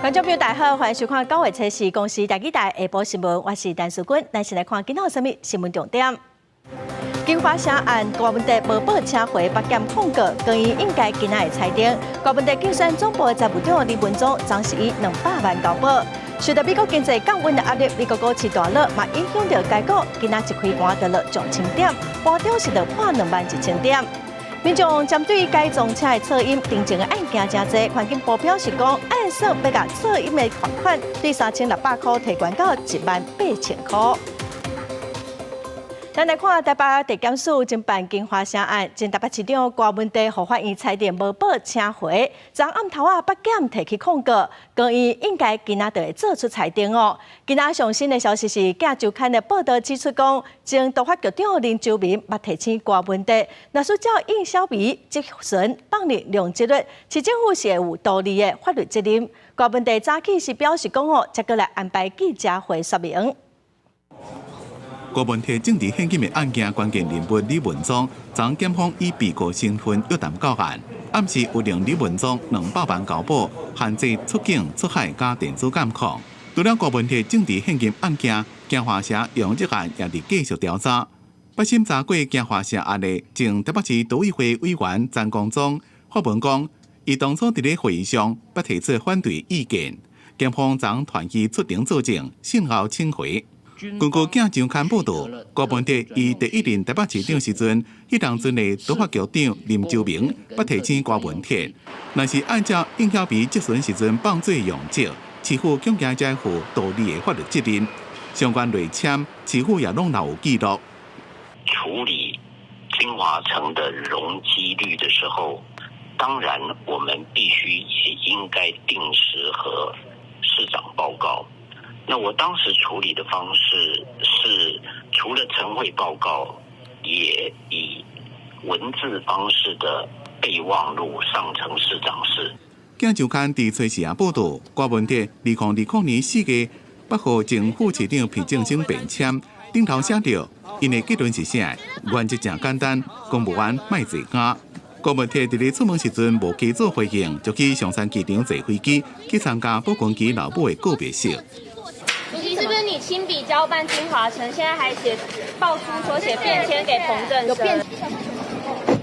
观众朋友大家好，欢迎收看9月7日公司台记台下晡新闻，我是陈淑君，咱先来看今仔有啥物新闻重点。金华城案大问题无报请回北检控告，关于应该今仔的裁定。大问题竞选总部的财务长李文忠，暂时以200万交保。受到美国经济降温的压力，美国股市大落，嘛影响到该股今仔一开盘就落上千点，盘中是就破21000点。民众针对该撞车的噪音定情的案件真多，环境部表示讲，按说要甲噪音的罚款对3600块提悬到18000块。咱来看台北地检署侦办金华城案，前台北市长郭文地互法院裁定无报请回，昨暗头北检提起控告，关于应该今仔就会做出裁定哦。今仔上新的消息是，《镜周刊》的报道指出讲，前督法局长林周明捌提醒郭文地，若是照应小米即阵放任量责任，市政府是会有道理的法律责任。郭文地早起是表示讲哦，接过来安排记者会说明。郭文体政治献金的案件关键人物李文忠，昨检方以被告身份约谈到案，暗示有令李文忠200万交保，限制出境、出海加电子监控。除了郭文体政治献金案件，京华社用这案也伫继续调查。8审查过京华社案的前台北市都委会委员张光忠发文讲，伊当初伫咧会议上不提出反对意见，检方昨团伊出庭作证，信后请回。根据《镜周刊》报道，郭文体以第一任台北市长时阵，迄当阵的督法局长林周明捌提醒郭文体，若是按照应晓比执行时阵放罪用责，市府恐惊才负道理的法律责任。相关内签，市府也拢有记录。处理金华城的容积率的时候，当然我们必须也应该定时和市长报告。那我当时处理的方式是，除了晨会报告，也以文字方式的备忘录上呈市长室。镜周刊伫崔时也报道，郭文体2020年4月8号前副市长皮正生便签，顶头写着，因的结论是啥？原则真简单，公务员莫坐假。郭文体伫咧出门时阵无去做回应，就去上山机场坐飞机去参加保管局老母的告别式。主席，是不是你亲笔交办金华城，现在还爆出说写便签给彭振生？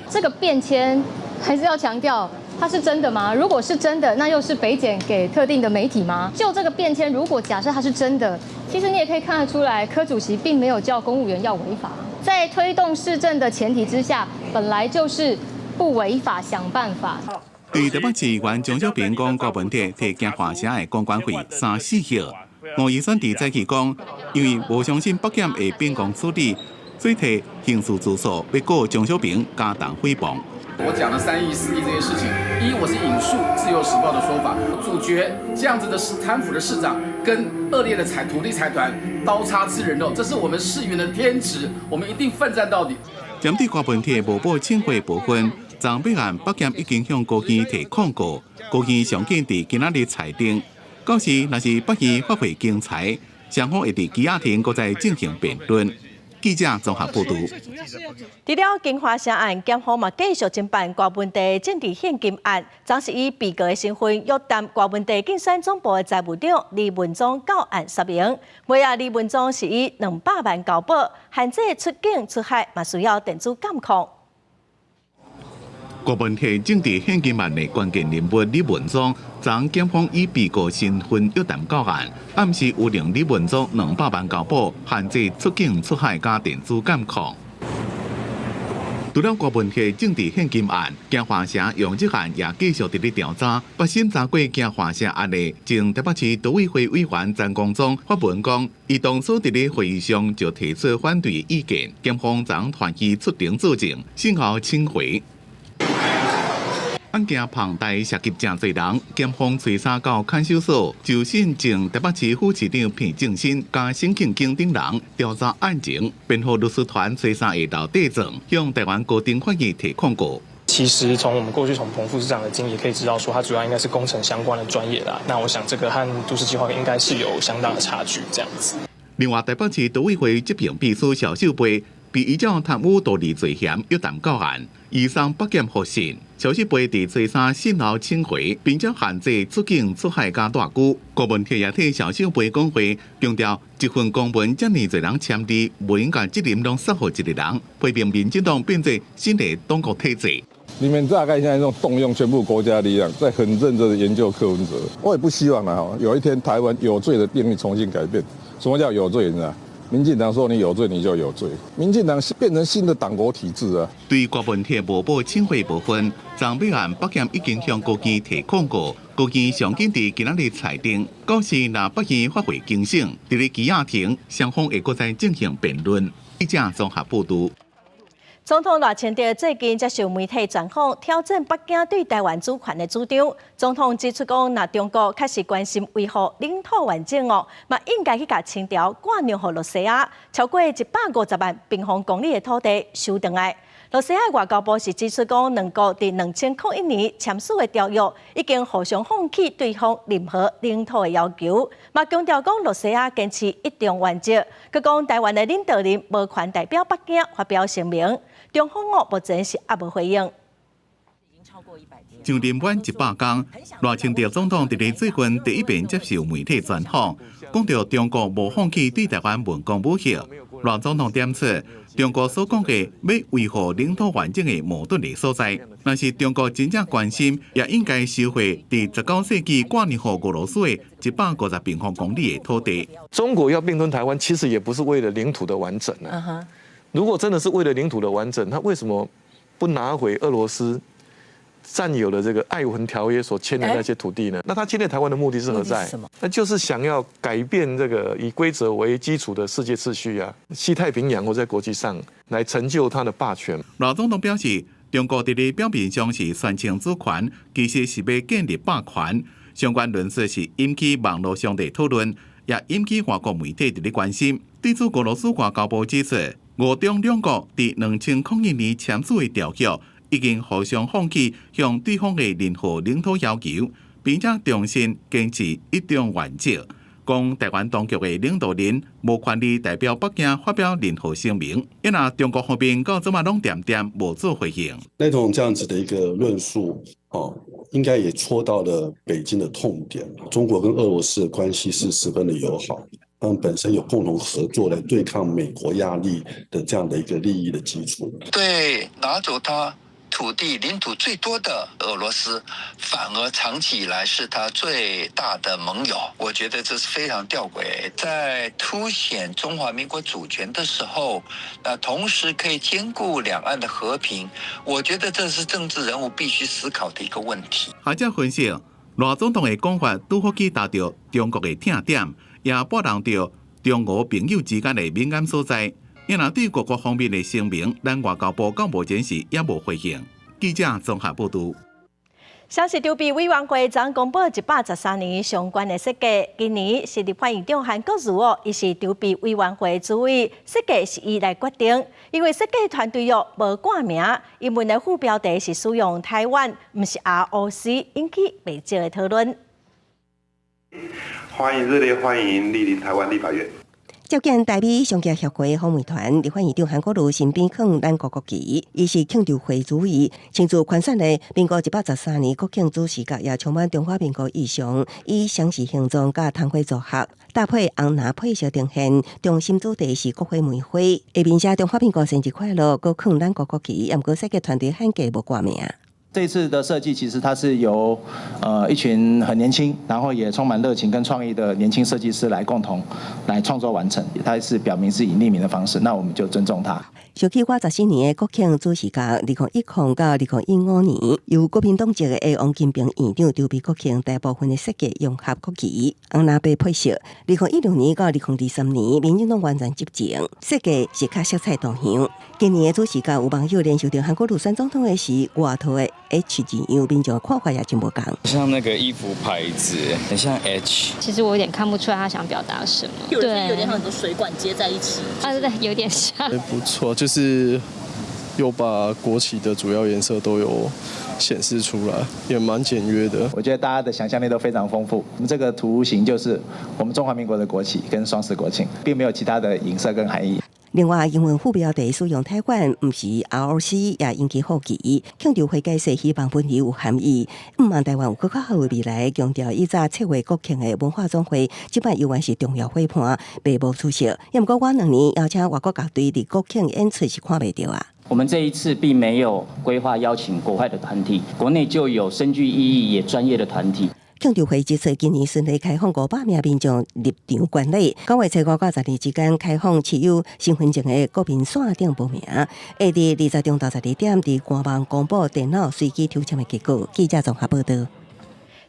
这个便签还是要强调，它是真的吗？如果是真的，那又是北检给特定的媒体吗？就这个便签，如果假设它是真的，其实你也可以看得出来，柯主席并没有叫公务员要违法。在推动市政的前提之下，本来就是不违法，想办法。对台北市议员张小平讲，郭文体替京华城的公关会3、4号。吴医生伫早起讲，因为无相信北检会秉公处理，所以提刑事自诉，要告张小平加重诽谤。我讲了3亿、4亿这些事情，我是引述《自由时报》的说法，阻绝这样子的贪腐的市长跟恶劣的土地财团刀叉吃人肉，这是我们市民的天职，我们一定奋战到底。针对郭文体无报请回部分，昨备案北检已经向高院提控告，高院上紧伫今仔日裁定。到时若是北院发挥精彩，双方会伫羁押庭搁再进行辩论。记者综合报道。除了金华城案，检方嘛继续侦办郭文地政治献金案，暂时以被告的身份约谈郭文地竞选总部的财务长李文忠到案说明。尾仔李文忠是以200万交保，限制出境出海，嘛需要电子监控。郭文体政治献金案的关键人物李文忠，昨检方以被告身份约谈到案，暗示有令李文忠200万交保，限制出境出海加电子监控。除了郭文体政治献金案，京华社用这案也继续伫咧调查。8审查过京华社案的前台北市都委会委员张光忠发文讲，伊当初伫咧会议上就提出反对意见，检方昨团伊出庭作证，信后请回。案件庞大涉及真侪人，检方追查到看守所，就审前台北市副市长皮正生加沈庆京等人调查案情，辩护律师团追查下道地证，向台湾高等法院提控告。其实从我们过去从彭副市长的经历可以知道，说他主要应该是工程相关的专业啦。那我想这个和都市计划应该是有相当的差距，这样子。另外，台北市都委会执行秘书肖秀培被依照贪污道理罪嫌约谈到案。移送北检复审。消息被伫追查信后请回，并且限制出境出海加大久。郭文铁也替小秀培讲话，强调一份公文遮尔侪人签字，不应该责任拢撒互一个人，批评民进党变作新的当局体制。你们大概现在这种动用全部国家力量，在很认真的研究柯文哲。我也不希望有一天台湾有罪的定义重新改变。什么叫有罪呢？民进党说你有罪，你就有罪。民进党变成新的党国体制啊！对郭文铁无报请回部分，张美案北检已经向高检提控告，高检上紧伫今仔日裁定，告示若北检发回警醒，伫咧羁押庭，双方会搁再进行辩论。记者综合报道。总统赖清德最近接受媒体专访，挑战北京对台湾主权的主张。总统指出讲，若中国确实关心维护领土完整嘛应该去甲清朝割让予罗西亚超过150万平方公里的土地收回来。罗西亚外交部是指出讲，两国伫2001年签署的条约已经互相放弃对方任何领土的要求，强调讲罗西亚坚持一中原则。佮讲台湾的领导人无权代表北京发表声明。中方目前是也无回应。上任满100天，赖清德总统伫咧最近第一遍接受媒体专访，讲到中国无放弃对台湾文攻武吓。赖总统点出，中国所讲的要维护领土完整的矛盾的所在，若是中国真正关心，也应该收回伫19世纪割让予俄罗斯的150平方公里的土地。中国要并吞台湾，其实也不是为了领土的完整啊。如果真的是为了领土的完整，他为什么不拿回俄罗斯占有的这个爱文条约所签的那些土地呢？那他侵略台湾的目的是何在？那就是想要改变这个以规则为基础的世界秩序啊，西太平洋或在国际上来成就他的霸权。赖总统表示，中国伫咧表面上是宣称主权，其实是要建立霸权。相关论述是引起网络上的讨论，也引起外国媒体伫咧关心。对此，俄罗斯外交部指出，俄中两国伫2001年签署的条约，已经互相放弃向对方的任何领土要求，并且重新坚持一中原则。讲台湾当局的领导人无权利代表北京发表任何声明，因为中国方面到这么拢点无做回应。那种这样子的一个论述，应该也戳到了北京的痛点。中国跟俄罗斯的关系是十分的友好。他们本身有共同合作来对抗美国压力的这样的一个利益的基础。对拿走他土地领土最多的俄罗斯，反而长期以来是他最大的盟友。我觉得这是非常吊诡，在凸显中华民国主权的时候，同时可以兼顾两岸的和平，我觉得这是政治人物必须思考的一个问题。学者分析，赖总统的讲法拄好去达到中国的痛点。也波动到中俄朋友之间的敏感所在，因为对各国方面的声明，咱外交部到目前时也无回应。记者综合报道。消息筹备委员会昨公布113年相关的设计，今年是立法院长韩国瑜伊是筹备委员会主委，设计是伊来决定。因为设计团队无挂名，英文的副标题是使用台湾，毋是 ROC， 引起未少的讨论。热烈欢迎莅临台湾立法院。接见台美商业协会访问团，立法院长韩国瑜身边放咱国旗，伊是庆祝会主义，庆祝宽散的民国113年国庆主视觉，也充满中华民国意象，以详细形状甲摊花组合，搭配红蓝配色呈现，中心主题是国会梅花，下面写中华民国生日快乐，搁放咱国旗，也毋过设计团队罕计无挂名。这次的设计其实它是由一群很年轻，然后也充满热情跟创意的年轻设计师来共同来创作完成。它是表明是以匿名的方式，那我们就尊重它。想起54年的国庆主视觉，2010到2015年，由国民党籍的王金平院长筹备国庆大部分的设计融合国旗、红蓝白配色。2016年到2013年，民进党完全执政，设计是较色彩多样。今年的主视觉有网友联想到韩国瑜选总统的时，外头的 H 字样，民众看法也真无同。像那个衣服牌子，很像 H。其实我有点看不出来他想表达什么。有点像很多水管接在一起。对，有点像。不错，就是有把国旗的主要颜色都有显示出来，也蛮简约的。我觉得大家的想象力都非常丰富。我们这个图形就是我们中华民国的国旗跟双十国庆，并没有其他的影射跟含义。另外，英文副标题使用太管，毋是 ROC 也引起好奇。强调会解释希望本意有含义，毋望台湾有更较好的未来。强调以早7月国庆的文化总会，即摆犹原是重要会盘，并无出席。也毋过，我2年邀请外国乐队伫国庆演出是看袂到啊。我们这一次并没有规划邀请国外的团体，国内就有深具意义也专业的团体。庆祝会即次今年顺利开放500名民众入场观礼。9月7号到10日之间开放持有身份证的国民线顶报名。下日20中到12点，伫官网公布电脑随机抽签的结果。记者综合报道。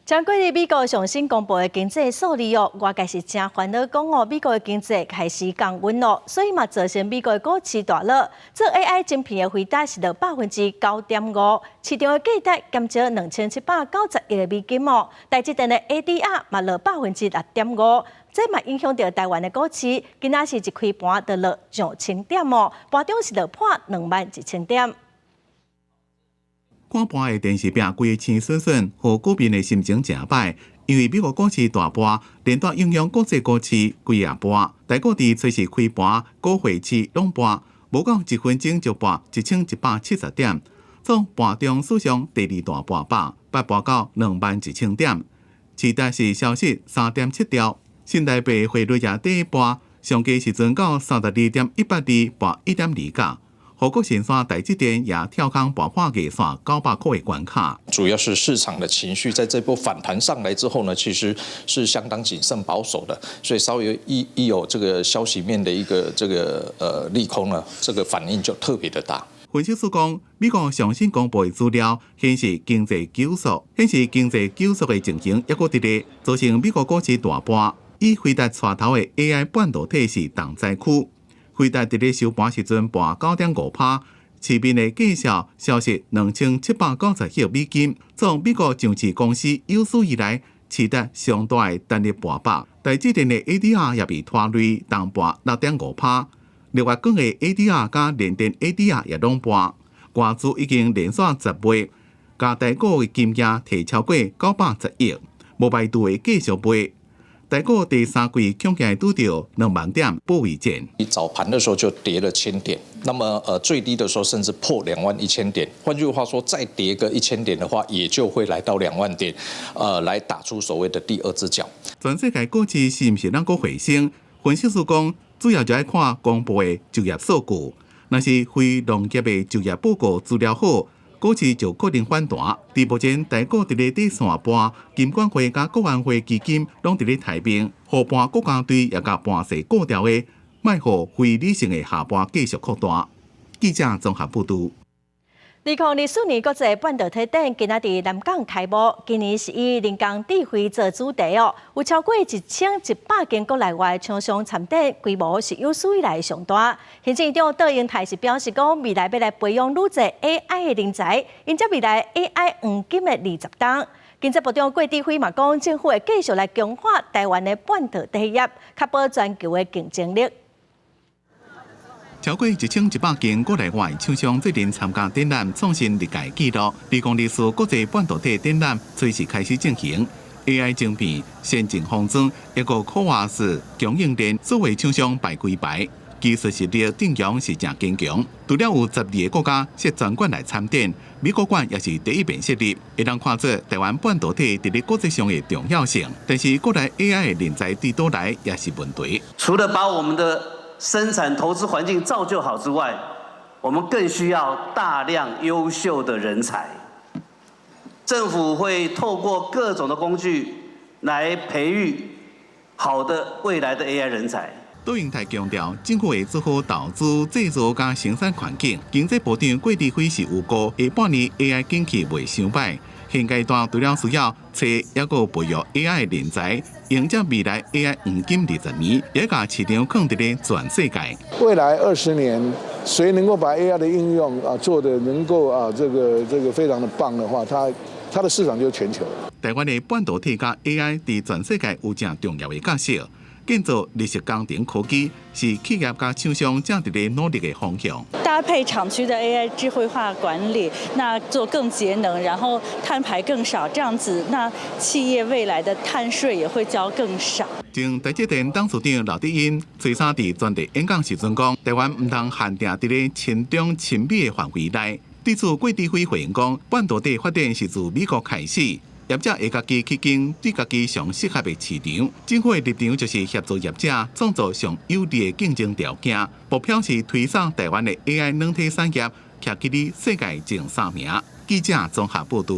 前几日美国上新公布的经济数字外界是真烦恼，讲美国的经济开始降温了，所以嘛造成美国的股市大落。这 AI 晶片的回答是到9.5%，市场的价值减少2790亿美金哦。台积电的 ADR 嘛落6.5%，这嘛影响到台湾的股市，今仔是一开盘就落上1000点哦，盘中是落破21000点。看盘的电视屏规青笋笋，互股民的心情诚歹。因为美国股市大盘，连带影响国际股市规夜盘。台股伫随时开盘，股汇市拢盘，无到1分钟就盘1170点，总盘中史上第2大盘爆，八盘到21000点。期待是消息3.7条，新台币汇率也第一盘，上低时阵到32.182，盘1.2角。火国神山台积电也跳空爆破给线900块的关卡。主要是市场的情绪在这波反弹上来之后呢，其实是相当谨慎保守的，所以稍微一有这个消息面的一个利空呢，这个反应就特别的大。分析师讲，美国上新公布的资料显示经济紧缩的情形也搁伫咧，造成美国股市大盘。以辉达带头的 AI 半导体是重灾区。辉达伫咧收盘时阵盘9.5%，市面的计销消息2790亿美金，从美国上市公司有史以来市值上大的单日盘爆。台积电的 ADR 也被拖累，同盘6.5%。6月份的 ADR 加联电 ADR 也拢盘，外资已经连续10月，加台股的金额提超过910亿，无排除会继续卖。台股第3季恐惊拄到2万点保卫战。早盘的时候就跌了1000点，那么最低的时候甚至破21000点。换句话说，再跌个1000点的话，也就会来到2万点，来打出所谓的第2只脚。全世界股市是毋是能够回升？分析师讲，主要就要看公布的就业数据，若是非农业的就业报告资料好，股市就可能反弹。伫目前台股伫咧第3盘，金管会甲国安会基金拢伫咧台面，后盘国家队也甲盘势过掉的，卖互非理性的下盘继续扩大。记者综合报道。2024年国际半导体展今仔伫南港开幕，今年是以人工智慧做主题哦，有超过1100间国内外厂商参展，规模是有史以来上大。行政院长杜英泰是表示讲，未来要来培养愈侪 AI 的人才，迎接未来 AI 黄金的20档。经济部长郭志辉嘛讲，政府会继续来强化台湾的半导体业，确保全球的竞争力。超过1100间国内外厂商最近参加展览，创新历届纪录。2024国际半导体展览随时开始进行。AI 晶片、先进封装，一个科瓦斯供应链，所有厂商排规排，技术实力阵容是真坚强。除了有12个国家设专馆来参展，美国馆也是第一遍设立，会当看出台湾半导体伫咧国际上的重要性。但是国内 AI 的人才伫倒来也是问题。除了把我们的生产投资环境造就好之外，我们更需要大量优秀的人才。政府会透过各种的工具来培育好的未来的 AI 人才。杜英泰强调，政府会做好投资、制造加生产环境。经济部长郭志辉是预估，下半年 AI 景气袂伤歹。现阶段除了需要找也个培育 AI 的人才，迎接未来 AI 黄金20年，也把市场放伫咧全世界。未来20年，谁能够把 AI 的应用做得能够这个非常的棒的话，它的市场就是全球。台湾的半导体加 AI 伫全世界有正重要的角色。建造绿色工程科技，是企业甲厂商正伫咧努力的方向。搭配厂区的 AI 智慧化管理，那做更节能，然后碳排更少，这样子，那企业未来的碳税也会交更少。前台积电董事长刘德英吹沙伫专题演讲时阵讲，台湾唔通限定伫咧亲中亲美的范围内。对此，郭智辉回应讲，半导体发展是自美国开始，业者会家己去经对家己上适合的市场。政府的立场就是协助业者创造上有利的竞争条件，目标是推上台湾的 AI 软体产业，徛起伫世界前3名。记者综合报道。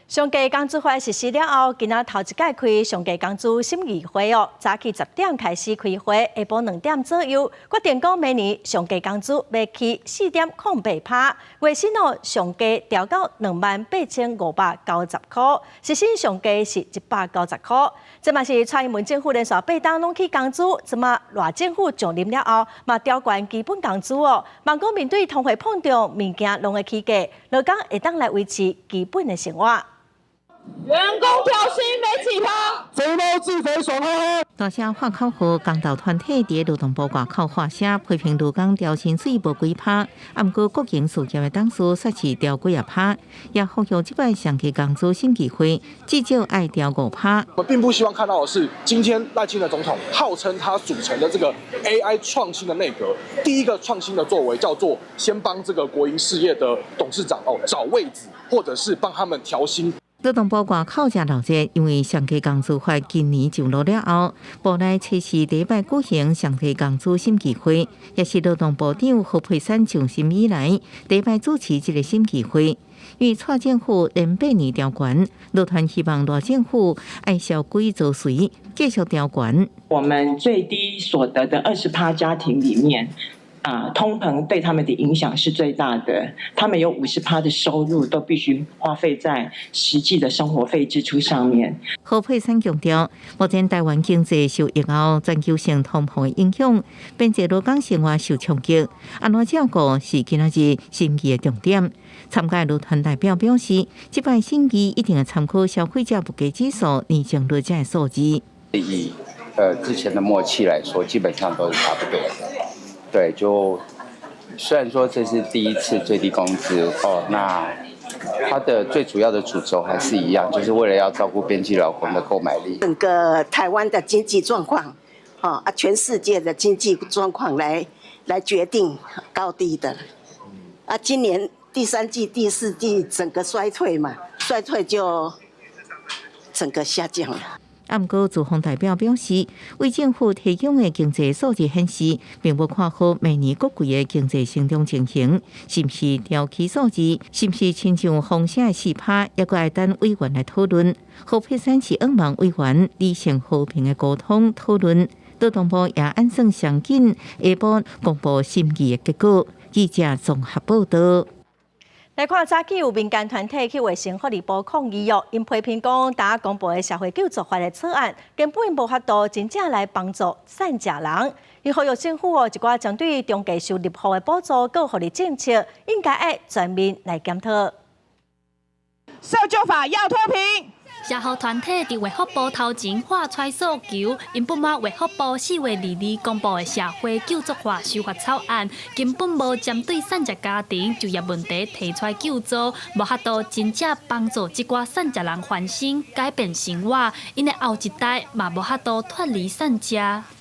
上届工资法实施了后，今仔头一届开上届工资审议会哦，早起10点开始开会，下晡2点左右，决定讲明年上届工资要起4.08%，月薪哦上届调到28,590块，时薪上届是190块。这嘛是蔡英文政府连续8档拢起工资，这嘛赖政府上任了后，嘛调悬基本工资哦。万讲面对通货膨胀，物件拢会起价，劳工会当来维持基本的生活。员工调薪没起趴，谁都自肥爽呵呵。大声化口号，工斗团体伫劳动部外口发声，批评劳工调薪水无几趴，啊，不过国营事业的董事煞是调几啊趴，也呼吁这摆上期工资审议会至少爱调5%。我们并不希望看到的是，今天赖清德总统号称他组成的这个 AI 创新的内阁，第一个创新的作为叫做先帮这个国营事业的董事长找位置，或者是帮他们调薪。劳动部外口真闹热，因为上期工资法今年上路了后，部内初时第一摆举行上期工资审议会，也是劳动部长何佩珊上任以来第一摆主持这个审议会。因为蔡政府连8年调悬，劳团希望赖政府按效规做随，继续调悬。我们最低所得的20%家庭里面。通膨对他们的影响是最大的，他们有50%的收入都必须花费在实际的生活费支出上面。何佩珊强调，目前台湾经济受疫后全球性通膨的影响，并且劳工生活受冲击，安怎照顾是今仔日审议的重点。参加劳团代表表示，这摆审议一定要参考消费者物价指数年增率这数字。以之前的默契来说，基本上都是差不多的。对，就虽然说这是第一次最低工资那它的最主要的主轴还是一样，就是为了要照顾边际劳工的购买力。整个台湾的经济状况，全世界的经济状况来决定高低的。今年第3季、第4季整个衰退嘛，衰退就整个下降了。啊，不过资方代表表示，为政府提供的经济数字显示，并无看好明年各季的经济成长情形，是不是调起数字，是不是亲像风声的4%，也搁要等委员来讨论。何佩珊是希望委员理性和平的沟通讨论，劳动部也按算上紧，下晡公布审议的结果。记者综合报道。来看早起有民间团体去卫生福利部抗议哦，因批评讲，大家公布的社会救助法的草案根本无法度真正来帮助善食人。伊呼吁政府一寡针对中低收入户的补助、各福利政策，应该要全面来检讨。社救法要脱贫。社福团体伫卫福部头前发出诉求，因不满卫福部4月2日公布的社会救助法修法草案，根本无针对善食家庭就业问题提出救助，无法度真正帮助这寡善食人翻身、改变生活，因的后一代嘛无法度脱离善食。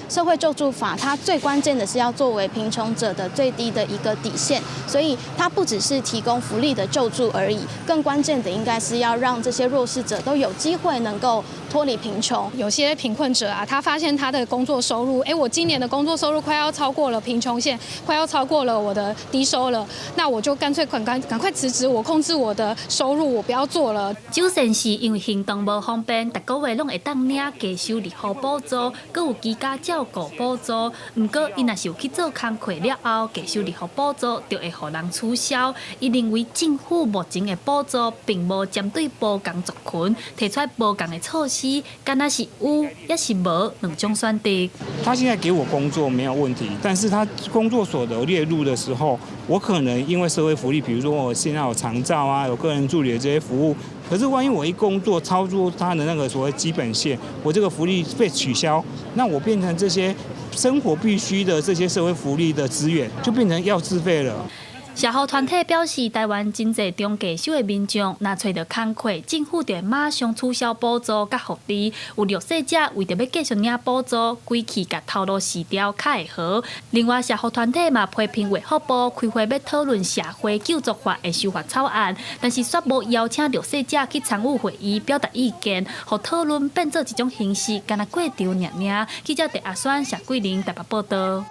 社会救助法它最关键的是要作为贫穷者的最低的一个底线，所以它不只是提供福利的救助而已，更关键的应该是要让这些弱势者都有机会能够脱离贫穷。有些贫困者啊，他发现他的工作收入，我今年的工作收入快要超过了贫穷线，快要超过了我的低收了，那我就干脆赶快辞职，我控制我的收入，我不要做了。周先是因为行动无方便，逐个月拢会当领低收入户补助，佮有居家照顾补助。不过，伊若是有去做工课了后，低收入户补助就会互人取消。伊认为政府目前的补助并无针对无工族群提出无共的措施，时，敢若是有，也是无两种选择。他现在给我工作没有问题，但是他工作所得列入的时候，我可能因为社会福利，比如说我现在有长照啊，有个人助理的这些服务，可是万一我一工作超出他的那个所谓基本线，我这个福利被取消，那我变成这些生活必须的这些社会福利的资源，就变成要自费了。社福团体表示，台湾真侪中低收的民众，若找到工课，政府就马上取消补助甲福利。有弱势者为着要继续领补助，规气甲头路死掉，较会好。另外，社福团体嘛批评卫福部开会要讨论社会救助法的修法草案，但是却无邀请弱势者去参与会议表达意见，互讨论变做一种形式，敢若过场尔。记者陈阿选、谢桂玲台北报道。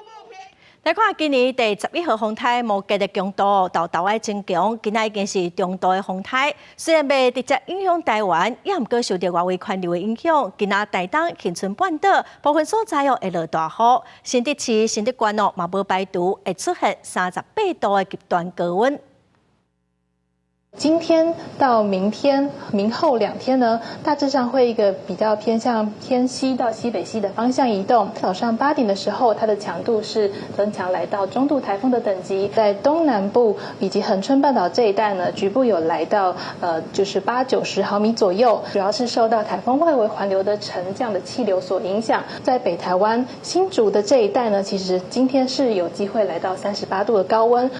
来看今年第11号风台无继续强度，到台湾增强，今仔已经是中度的风台。虽然未直接影响台湾，也毋过受到外围环流的影响。今仔台东、恒春半岛部分所在会落大雨，新竹市、新竹县嘛无排除会出现38度的极端高温。今天到明天、明后2天呢，大致上会一个比较偏向偏西到西北西的方向移动。早上8点的时候，它的强度是增强来到中度台风的等级，在东南部以及恒春半岛这一带呢，局部有来到就是80-90毫米左右，主要是受到台风外围环流的沉降的气流所影响。在北台湾新竹的这一带呢，其实今天是有机会来到38度的高温。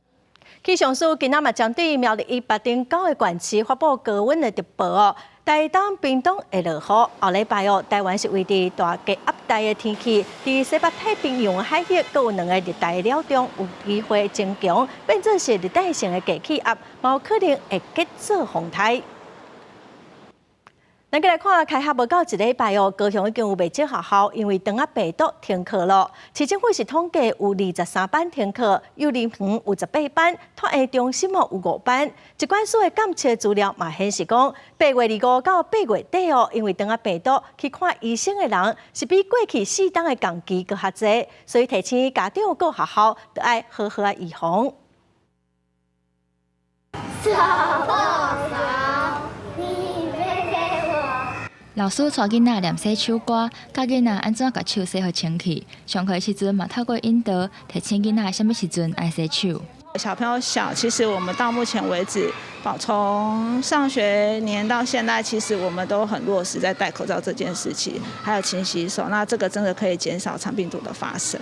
气象署今仔嘛针对苗栗以北顶9个县市发布高温的特报哦。台东、屏东会落雨，后礼拜哦，台湾是维持大低压带的天气。伫西北太平洋海域，阁有2个热带鸟中有机会增强，变做是热带性的低气压，嘛有可能会结做风台。咱再来看，开学无到1礼拜哦，高雄已经有未少学校因为肠仔病毒停课了。市政府是统计有23班停课，幼儿园有18班，托婴中心有5班。疾管署的监测资料嘛显示讲，8月25到8月底哦，因为肠仔病毒去看医生的人是比过去4档的同期搁较侪，所以提醒家长和学校都要好好预防。老师带囡仔练洗手歌，教囡仔安怎把手洗好清气。上课时阵嘛，透过引导，提醒囡仔什么时阵爱洗手。小朋友小，其实我们到目前为止，从上学年到现在，其实我们都很落实在戴口罩这件事情，还有勤洗手。那这个真的可以减少肠病毒的发生。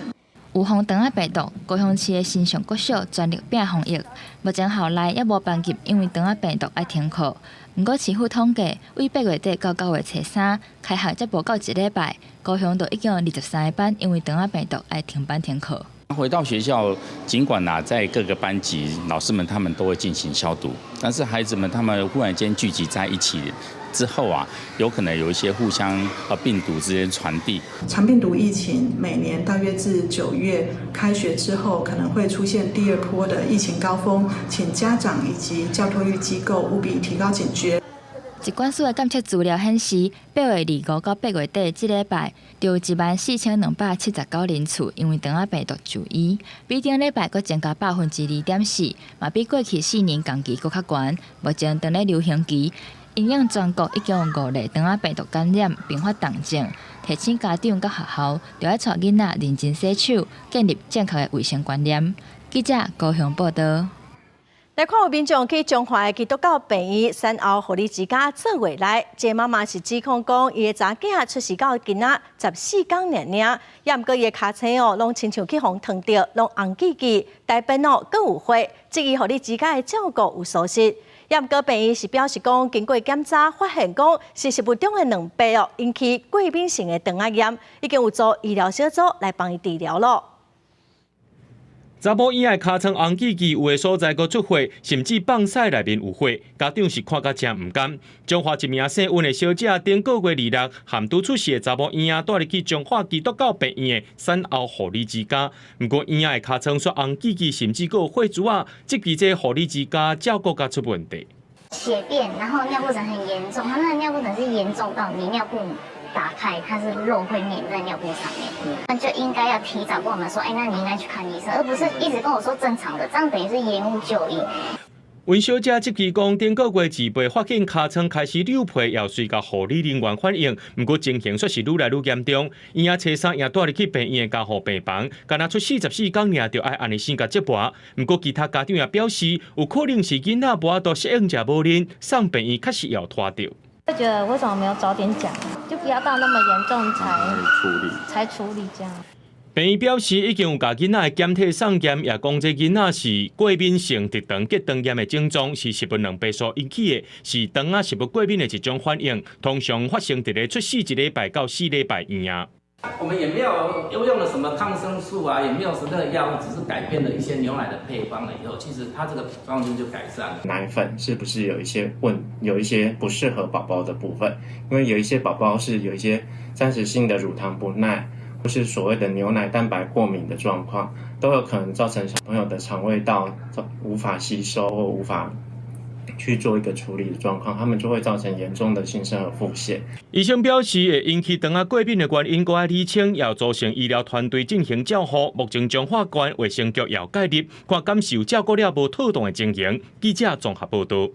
有防肠仔病毒，高雄市的新上国小全力拼防疫，目前校内也无班级因为肠仔病毒爱停课。不过市府统计，为8月底到9月初3开学才无到1礼拜，高雄就已经有23个班因为肠仔病毒爱停班停课。回到学校，尽管在各个班级，老师们他们都会进行消毒，但是孩子们他们忽然间聚集在一起之后有可能有一些互相病毒之间传递。肠病毒疫情每年大约至9月开学之后，可能会出现第2波的疫情高峰，请家长以及教托育机构务必提高警觉。疾管署的监测资料显示，8月25到8月底这礼拜，就有14279人次因为肠仔病毒就医，比顶礼拜佫增加2.4%，嘛比过去4年同期佫较悬。目前正咧流行期，因应全国已经有5例肠仔病毒感染并发重症，提醒家长甲学校就要带囡仔认真洗手，建立正确的卫生观念。记者高雄报道。来看有民众去中华的基督教病院产后护理之家做回来，这妈妈是指控讲，伊的查囝出世到囡仔14天尔，也毋过伊的骹青哦，拢亲像去互烫着，拢红记记，大便哦阁有花，质疑护理之家的照顾有疏失。也毋过病院是表示讲，经过检查发现讲，是食物中的卵白哦引起过敏性的肠仔炎，已经有做医疗小组来帮伊治疗咯。查某婴儿尻川红记记，有的所在阁出火，甚至放屎内面有火，家长是看甲真毋甘。中华一名姓温的小姐，顶个月26含拄出世的查某婴儿带入去中华基督教病院的产后护理之家，不过婴儿的尻川煞红记记，甚至阁有血珠啊，即期这护理之家照顾甲出问题。血便，然后尿布疹很严重，他那个尿布疹是严重到你尿布打开，它是肉会粘在尿布上面，那就应该要提早跟我们说，那你应该去看医生，而不是一直跟我说正常的，这样等于是延误就医。温小姐即期讲，顶个月自备发现尻川开始扭皮，也随甲护理人员反映，不过情形却是愈来愈严重。伊也找3也带入去病院加护病房，敢若出44天尔，就爱安尼先甲接拔。不过其他家长也表示，有可能是囡仔无法度适应食无啉，送病院确实要拖着。会觉得为什么没有早点讲，就不要到那么严重才处理这样。病院表示，已经有甲囡仔的检体送检，也讲这囡仔是过敏性直肠结肠炎的症状，是食物两白素引起的，是肠啊食物过敏的一种反应，通常发生伫咧出世1礼拜到4礼拜以内。我们也没有又用了什么抗生素啊，也没有什么药物，只是改变了一些牛奶的配方了以后，其实它这个状况就改善了。奶粉是不是有一些不适合宝宝的部分？因为有一些宝宝是有一些暂时性的乳糖不耐，或是所谓的牛奶蛋白过敏的状况，都有可能造成小朋友的肠胃道无法吸收或无法去做一个处理的状况，他们就会造成严重的新生儿腹泻。医生表示，会引起肠仔过敏的原因，搁要厘清，也组成医疗团队进行照护。目前彰化县卫生局也介入，看敢是有照顾了无妥当的情形。记者综合报道。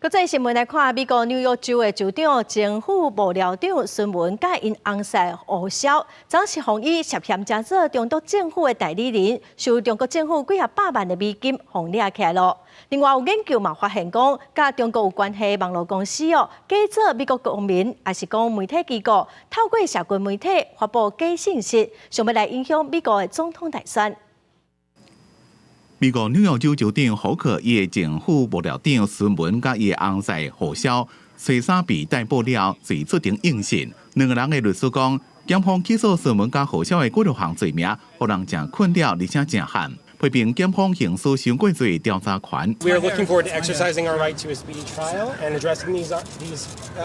国际新闻来看，美国纽约州的州长、政府幕僚长孙文甲因翁婿胡晓，昨是防以涉嫌假造中国政府的代理人，受中国政府几啊百万的美金封掠起来了。另外有研究嘛发现讲，甲中国有关系网络公司假造美国公民，也是讲媒体机构透过社群媒体发布假信息，想要来影响美国的总统大选。美国纽约州州长胡克伊的政府幕僚长孙文甲伊的翁婿胡晓，随三被逮捕了，随出庭应讯。两个人的律师讲，检方起诉孙文甲胡晓的几项罪名，互人真困扰，而且真罕。批评检方刑事伤过罪调查权。We are looking forward to exercising our right to a speedy trial and addressing these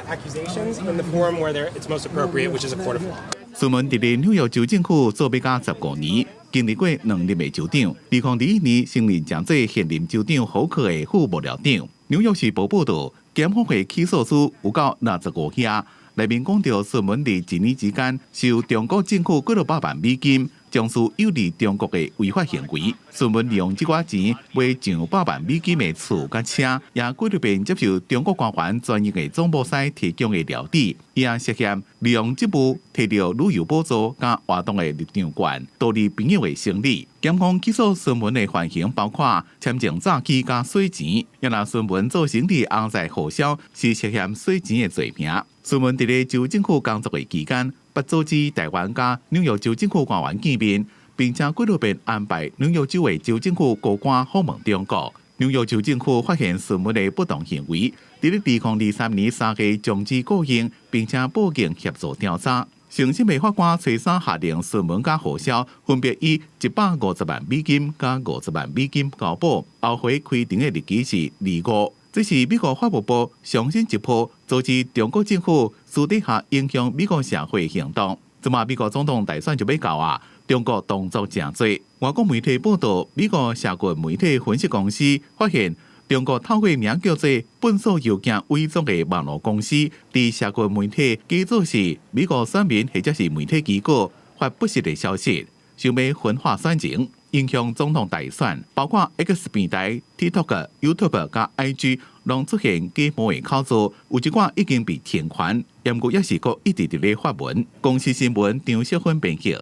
accusations in the forum where it's most appropriate, which is a court of law. 孙文伫咧纽约州政府做要甲15年，经历过2任的州长。2021年升任兼做现任州长胡克的副幕僚长。纽约时报报道，检方的起诉书有到65页，内面讲到孙文伫1年之间受中国政府几百万美金。从事有利中国的违法行为，孙文利用这寡钱买上100万美金的厝甲车，也几入边接受中国官员专业的总部师提供的料理，也涉嫌利用职务摕到旅游补助甲活动的入场券，导致朋友的生理。检方起诉孙文的犯行包括签证诈欺甲洗钱，也拿孙文做成立翁婿胡晓是涉嫌洗钱的罪名。孙文伫咧州政府工作的期间，捌组织台湾甲纽约州政府官员见面，并且几多遍安排纽约州的州政府高官访问中国。纽约州政府发现孙文的不当行为，伫咧2023年3月终止雇用，并且报警协助调查。刑事法官崔三下令孙文甲胡晓分别以150万美金甲50万美金交保，后回开庭的日期是2月。这是美国法务部上新一波阻止中国政府私底下影响美国社会行动。即马美国总统大选就要到啊，中国动作真多。外国媒体报道，美国社群媒体分析公司发现，中国透过名叫做“本所邮件伪造”的网络公司，伫社群媒体假做是美国选民或者是媒体机构发不实的消息，想要分化选情。影响总统大选，包括 X 平台、TikTok、YouTube 甲 IG 拢出现假冒的口座，有一寡已经被停权，严格也是阁一直伫咧发文。公司新闻张小芬编辑。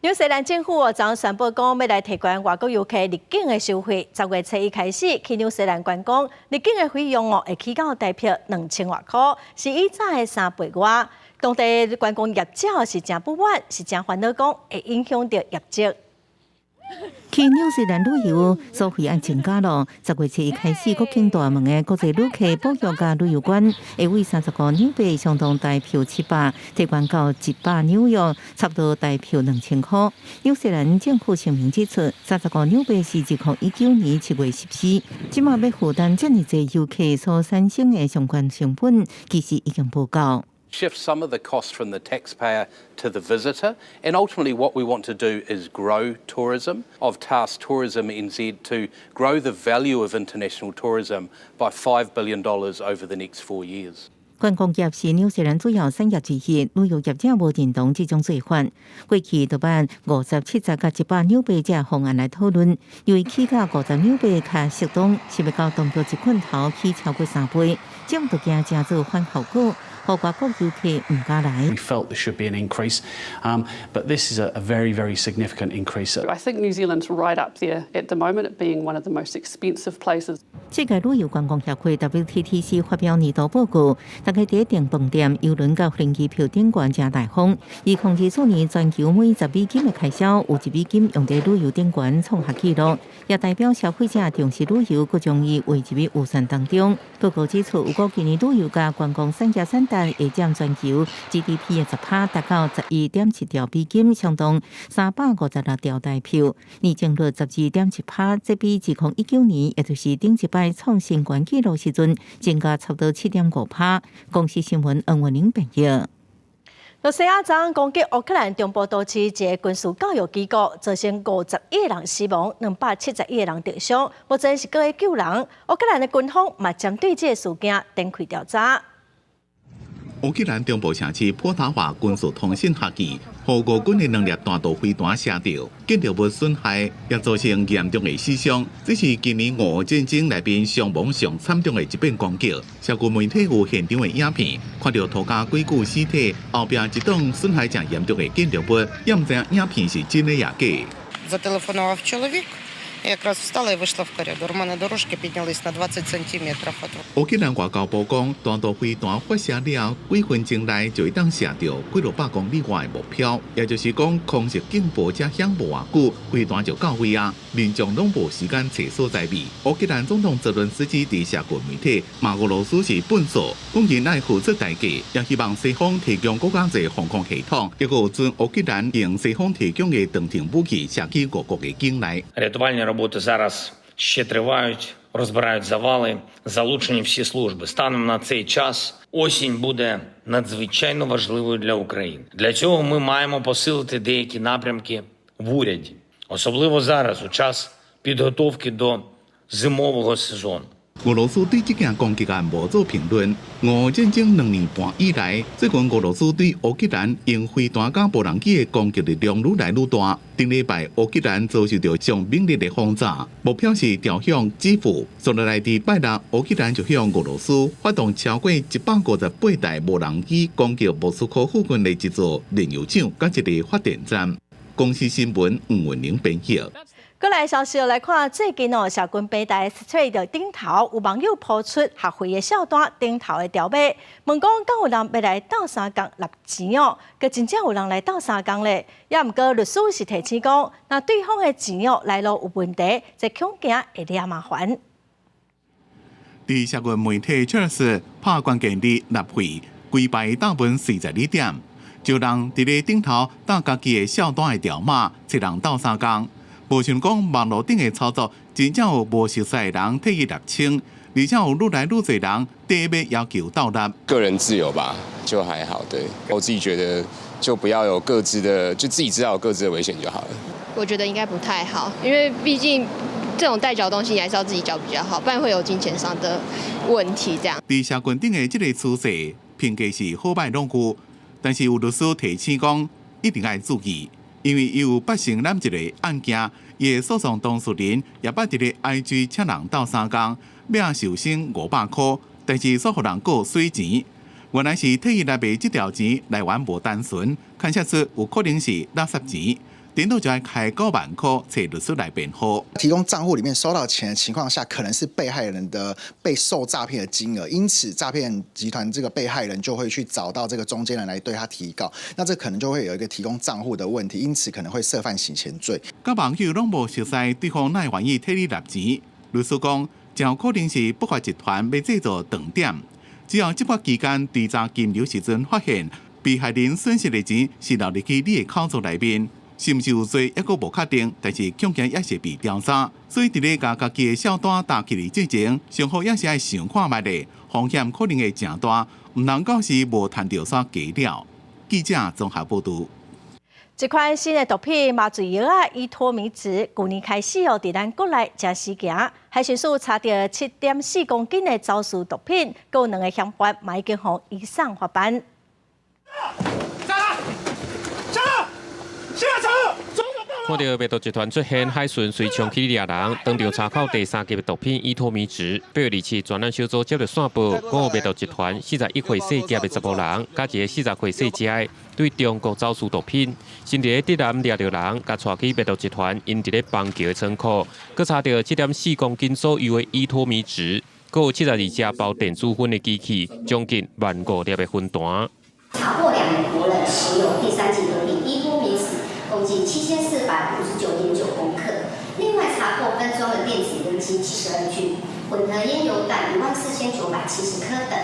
纽西兰政府昨宣布讲，要来提高外国游客入境的收费。10月初1开始，去纽西兰观光入境的费用会起到大约2000多块，是以早的3倍外。当地观光业者是真不满，是真烦恼，讲会影响到业绩。去纽西兰旅游收费按增加了。10月初1开始，国境大门的国际旅客保育甲旅游馆会为35纽币，相当大票700，提悬到100纽约，差不多大票2000块。纽西兰政府声明指出，35纽币是2019年7月14，即马要负担这么多游客所产生的相关成本，其实已经不够。Shift some of the cost from the taxpayer to the visitor, and ultimately what we want to do is grow tourism. I've tasked Tourism NZ to grow the value of international tourism by $5 billion over the next 4 years. 观光业是纽西兰主要产业之一，旅游业者无认同这种做法。过去就办57只甲100纽币这方案来讨论，由于起价50纽币较适当，是要到当地一罐头起超过3倍，这样就惊正做反效果。外国游客唔敢来。 We felt there should be an increase, but this is a very, very significant increase. I think New Zealand's right up there at the moment at being one of the most expensive places. 世界旅游观光协会 WTTC 发表年度报告，大概第订饭店、邮轮甲飞机票顶悬正大方，以控制去年全球每10美金的开销，有1美金用在旅游顶悬创下纪录，也代表消费者重视旅游，佮将伊为一笔预算当中。报告指出，如果今年旅游甲观光产业产会占全球 GDP 的10%，达到11.7兆美金，相当356兆台票，年增率12.7%，这比2019年，也就是顶一摆创新高纪录时阵，增加差不多7.5%。公司新闻恩文玲报道。罗西亚昨攻击乌克兰中部都市一个军事教育机构，造成51人死亡，271人重伤，目前是搁在救人。乌克兰的军方嘛针对这个事件展开调查。 乌克兰中部城市普塔华军事通信学校，互俄军的2粒弹道飞弹射到，建筑物损害，也造成严重的死伤。这是今年俄乌战争内边伤亡上惨重的一遍攻击。社区媒体有现场的影片，看到涂家几具尸体，后边一栋损害正严重的建筑物，也唔知影片是真的也假。 Зателефонував чоловік. Я якраз встала і вийшла в коридор. У мене дорожки піднялись на 20 сантиметрів. 乌克兰外交部讲，弹道飞弹发射了几分钟内就会当射到几落百公里外的目标，也就是讲，空袭警报才响无偌久，飞弹就到位啊！民众拢无时间找所在位。乌克兰总统泽伦斯基伫社群媒体骂俄罗斯是笨手，讲因爱付出代价，也希望西方提供更加侪防空系统，结果准乌克兰用西方提供的长程武器射击俄国的境内。 Роботи зараз ще тривають, розбирають завали, залучені всі служби. Станом на цей час осінь буде надзвичайно важливою для України. Для цього ми маємо посилити деякі напрямки в уряді, особливо зараз, у час підготовки до зимового сезону. 俄罗斯对这件攻击案无做评论。俄乌战争2年半以来，最近俄罗斯对乌克兰用飞弹甲无人机的攻击力量愈来愈大。顶礼拜，乌克兰遭受到上猛烈的轰炸，目标是调向基辅。昨日来伫拜六，乌克兰就向俄罗斯发动超过158台无人机攻击莫斯科附近的一座炼油厂甲一个发电站。公司新闻吴文玲编辑。 过来消息来看，最近社群平台 Street 顶头有网友抛出学会的小单顶头的条码，问讲敢有人要来斗相共拿钱哦？佮真正有人来斗相共咧？也毋过律师是提醒讲，那对方的钱来路有问题，则恐惊会惹麻烦。伫社群媒体 Charles 拍关键字纳会，规排大部分42点，就人伫咧顶头打家己的小单的条码，一人斗相共。 无想讲网络顶的操作，真正有无熟悉的人替伊纳清，而且有愈来愈多人第一要求到达。个人自由吧，就还好。对我自己觉得，就不要有各自的，就自己知道有各自的危险就好了。我觉得应该不太好，因为毕竟这种代缴东西，你还是要自己缴比较好，不然会有金钱上的问题。这样。伫社群顶的这个趋势，评价是好歹拢有，但是有律师提醒讲，一定要注意。 因为伊有捌承揽一个案件，伊的诉讼当事人也捌伫咧 IG 请人斗相共，要受薪500块，但是所互人过水钱。原来是替伊来卖这条钱来源无单纯，看写出有可能是垃圾钱。 顶多就要开9万块，找律师来辩护。提供账户里面收到钱的情况下，可能是被害人的被受诈骗的金额，因此诈骗集团这个被害人就会去找到这个中间人来对他提告，那这可能就会有一个提供账户的问题，因此可能会涉犯洗钱罪。甲网友拢无熟悉对方哪愿意替你纳钱，律师讲，真有可能是不法集团要制造断点。只要执法期间调查金流时阵发现被害人损失的钱是流入去你的口座内面。 是毋是有罪，抑阁无确定，但是恐惊也是被调查，所以伫咧家己的小单搭起嚟之前，上好也是爱想看觅咧，风险可能会真大，毋能够是无趁到煞假了。记者综合报道。这款新的毒品麻醉药伊托米酯，去年开始伫咱国内正试行，海巡署查到7.4公斤的走私毒品，有2个嫌犯，已经向移送法办。看到灭毒集团出现，海巡随枪去掠人，当场查扣第3级的毒品伊托米酯。8月2日，专案小组接到线报，讲有灭毒集团41岁细节的查某人，加一个40岁细节的，对中国走私毒品。先伫咧竹南掠着人，甲带去灭毒集团因伫咧邦桥的仓库，佮查到7.4公斤左右的伊托米酯，佮有72只包电子烟的机器，将近150粒的分弹。查获2名国人持有第3级毒品伊托米酯。共计7459.9公克，另外查获分装的电子烟机72具，混合烟油弹14970颗等，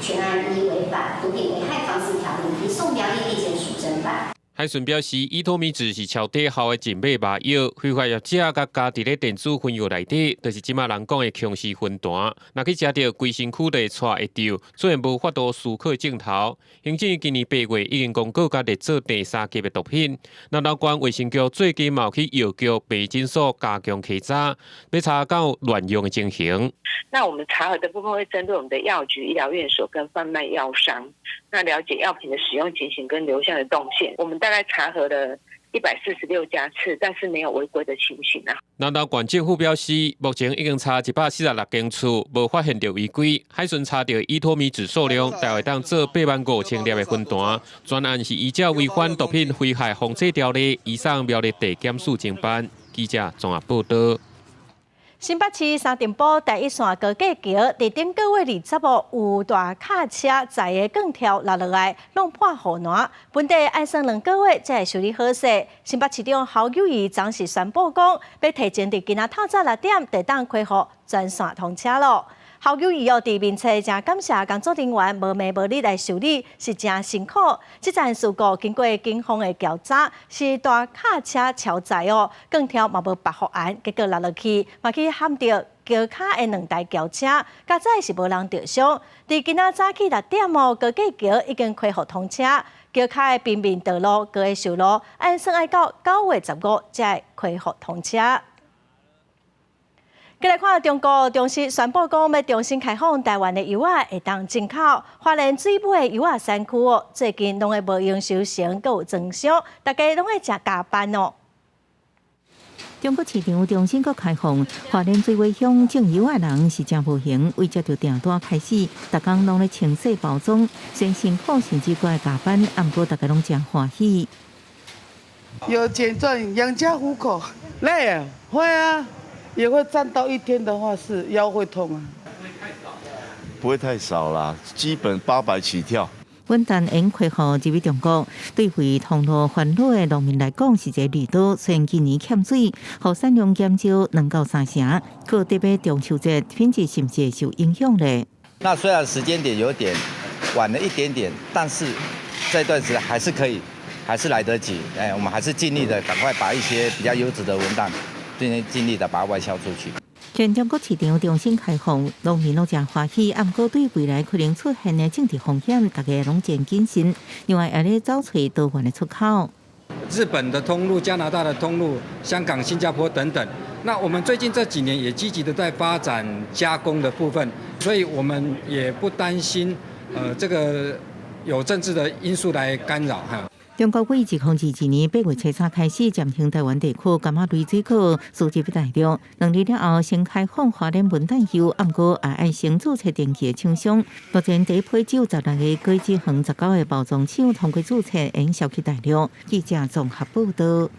全案依违反毒品危害防治条例移送苗栗地检署侦办。海巡表示，伊托米酯是超低效的静脉麻药，非法业者甲加伫咧电子烟药内底，就是即马人讲的强势分弹。若去食到规身躯会带会着，虽然无法度思考镜头。行政今年8月已经公告甲列做第3级的毒品。南投县卫生局最近嘛有去药局、卫生所加强稽查，要查到乱用的情形。那我们查核的部分会针对我们的药局、医疗院所跟贩卖药商，那了解药品的使用情形跟流向的动线。我们大概查核了146家次，但是没有违规的情形啊。南投县政府表示，目前已经查146间厝，无发现到违规。海巡查到伊托米酯数量大约当做85000粒的分弹。专案是依照违反毒品危害防治条例，移送苗栗地检署侦办。记者综合报道。新北市三重埔第一线高架桥，伫顶个月20号有大卡车载的钢条落来，弄破护栏，本地爱算2个月才会修理好势。新北市长侯友宜昨是宣布讲，要提前伫今仔透早6点，就当开放全线通车咯。侯友宜伫面册真感谢工作人员无暝无日来修理，是真辛苦。这件事故经过警方的调查，是大卡车超载钢条嘛无白护鞍，结果落去，嘛去陷着桥卡的2台轿车，加载是无人着伤。伫今仔早起6点高架桥已经开放通车，桥卡的平面道路各会修路，按算要到9月15才会开放通车。再来看中国中视宣布讲要重新开放台湾的油会当进口，花莲水尾的油产区最近拢会无营收成，阁有增长，大家拢会食加班哦。中国市场重新开放，花莲水尾乡种油的人是真无闲，为接着订单开始，逐工拢咧清洗包装，虽辛苦甚至过来加班，不过大家拢真欢喜。有钱赚，养家糊口，累啊，会啊。也会站到1天的话是腰会痛啊，不会太少啦，基本800起跳。稳定因开放入去中国，对为通路烦恼的农民来讲是一个利多。虽然今年欠水，和产量减少2到3成，可特别中秋节品质是不是受影响呢？那虽然时间点有点晚了一点点，但是这段时间还是可以，还是来得及。我们还是尽力的赶快把一些比较优质的文档。尽力的把它外销出去。全中国市场重新开放，农民都真欢喜。不过对未来可能出现的政治风险，大家拢真谨慎。另外，也咧找找多元的出口。日本的通路、加拿大的通路、香港、新加坡等等。那我们最近这几年也积极的在发展加工的部分，所以我们也不担心这个有政治的因素来干扰哈。中国为2021年8月初3开始暂停台湾地区柑仔类水果输入大陆，2日了后先开放花莲文旦油，不过也要先注册登记的厂商。目前第一批只有16个，过去19个包装厂通过注册，应销去大陆。记者综合报道。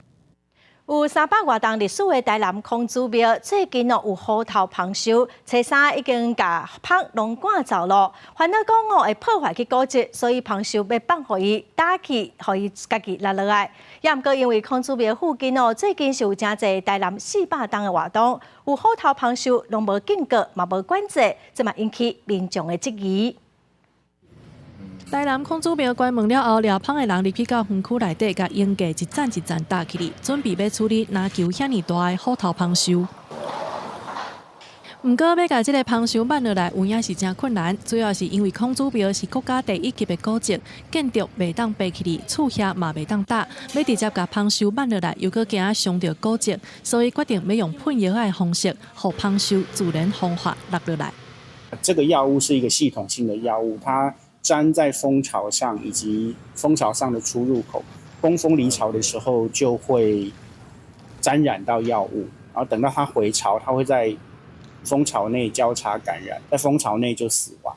有300多栋历史的台南孔子庙，最近有虎头蜂收，初3已经把蜂拢赶走了。烦恼讲会破坏去古迹，所以蜂收要放互伊打去，互伊家己落落来。也毋过因为孔子庙附近最近是有真侪台南400栋的活动，有虎头蜂收拢无警告，嘛无管制，这嘛引起民众的质疑。台南孔子庙关门了后，廖芳的人入去到园区内底，甲营架一站一站搭起哩，准备要处理篮球遐尼大的虎头蜂收。不过，要把这个芳香挽落来，有影是真困难。主要是因为空指标是国家第1级的古迹，建筑袂当爬起哩，厝遐嘛袂当搭。要直接把芳香挽落来，又搁惊伤到古迹，所以决定要用喷药的方式，让芳香自然风化落落来。这个药物是一个系统性的药物，它粘在蜂巢上以及蜂巢上的出入口，工蜂离巢的时候就会沾染到药物，然后等到它回巢，它会在蜂巢内交叉感染，在蜂巢内就死亡。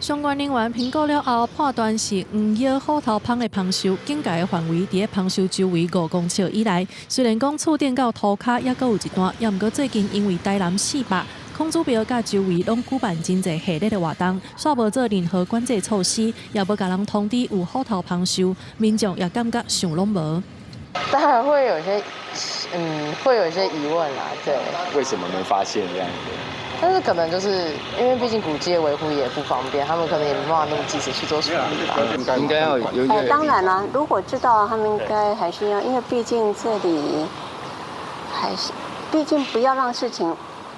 相关人员评估了后，判断是黄叶虎头蜂的芳树，警戒的范围伫个芳树周围5公尺以内。虽然讲触电到涂骹也搁有一段，也毋过最近因为台南400。空指标甲周围拢举办真侪系列的活动，煞无做任何管制措施，也无甲人通知有虎头蜂树，民众也感觉想拢无。当然会有一些，会有一些疑问啦，对。为什么没发现这样子？但是可能就是因为毕竟古迹的维护也不方便，他们可能也没办法那么及时去做处理吧。应该要有。当然啦，如果知道他们应该还是要，因为毕竟这里还是，毕竟不要让事情。